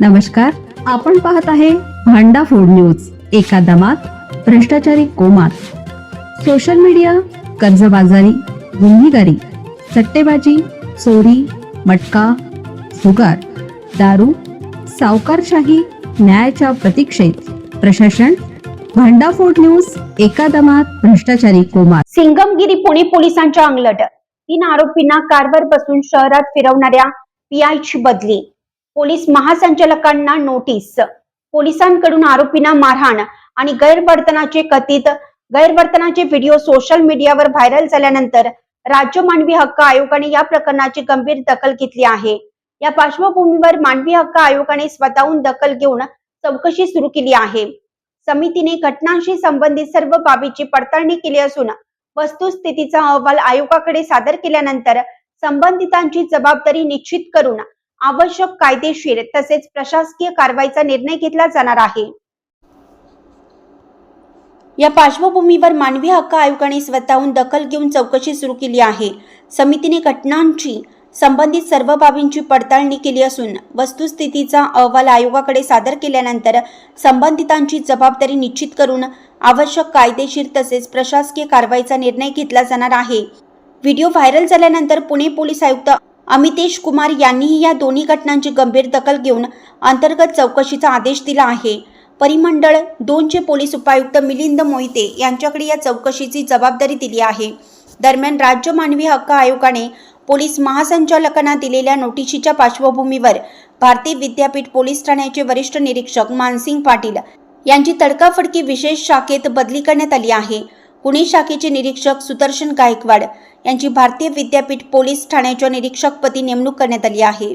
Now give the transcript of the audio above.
नमस्कार, आपण पाहत आहे भांडा फूड न्यूज. एका दमात भ्रष्टाचारी कोमात. सोशल मीडिया, कर्जबाजारी, गुन्हेगारी, सट्टेबाजी, चोरी, मटका, जुगार, दारू, सावकारशाही, न्यायाच्या प्रतीक्षेत प्रशासन. भांडा फूड न्यूज. एका दमात भ्रष्टाचारी कोमात. सिंगमगिरी पुणे पोलिसांच्या अंगलट. 3 आरोपींना कारवर बसून शहरात फिरवणाऱ्या पीआयची बदली. पोलीस महासंचालकांना नोटीस. पोलिसांकडून आरोपींना मारहाण आणि गैरवर्तनाचे व्हिडिओ सोशल मीडियावर व्हायरल झाल्यानंतर राज्य मानवी हक्क आयोगाने या प्रकरणाची गंभीर दखल घेतली आहे. या पार्श्वभूमीवर मानवी हक्क आयोगाने स्वतःहून दखल घेऊन चौकशी सुरू केली आहे. समितीने घटनांशी संबंधित सर्व बाबींची पडताळणी केली असून वस्तुस्थितीचा अहवाल आयोगाकडे सादर केल्यानंतर संबंधितांची जबाबदारी निश्चित करून आवश्यक कायदेशीर तसेच प्रशासकीय कारवाईचा निर्णय घेतला जाणार आहे. या पार्श्वभूमीवर मानवी हक्क आयोगाने स्वतःहून दखल घेऊन चौकशी सुरू केली आहे. समितीने घटनांची संबंधित सर्व बाबींची पडताळणी केली असून वस्तुस्थितीचा अहवाल आयोगाकडे सादर केल्यानंतर संबंधितांची जबाबदारी निश्चित करून आवश्यक कायदेशीर तसेच प्रशासकीय कारवाईचा निर्णय घेतला जाणार आहे. व्हिडिओ व्हायरल झाल्यानंतर पुणे पोलीस आयुक्त अमितेश कुमार यांनीही या दोन्ही घटनांची गंभीर दखल घेऊन अंतर्गत चौकशीचा आदेश दिला आहे. परिमंडळ 2 चे पोलीस उपायुक्त मिलिंद मोहिते यांच्याकडे या चौकशीची जबाबदारी दिली आहे. दरम्यान राज्य मानवी हक्क आयोगाने पोलीस महासंचालकांना दिलेल्या नोटिशीच्या पार्श्वभूमीवर भारतीय विद्यापीठ पोलीस ठाण्याचे वरिष्ठ निरीक्षक मानसिंग पाटील यांची तडकाफडकी विशेष शाखेत बदली करण्यात आली आहे. पुणे शाखेचे निरीक्षक सुदर्शन गायकवाड यांची भारतीय विद्यापीठ पोलीस ठाण्याच्या निरीक्षकपदी नेमणूक करण्यात आली आहे.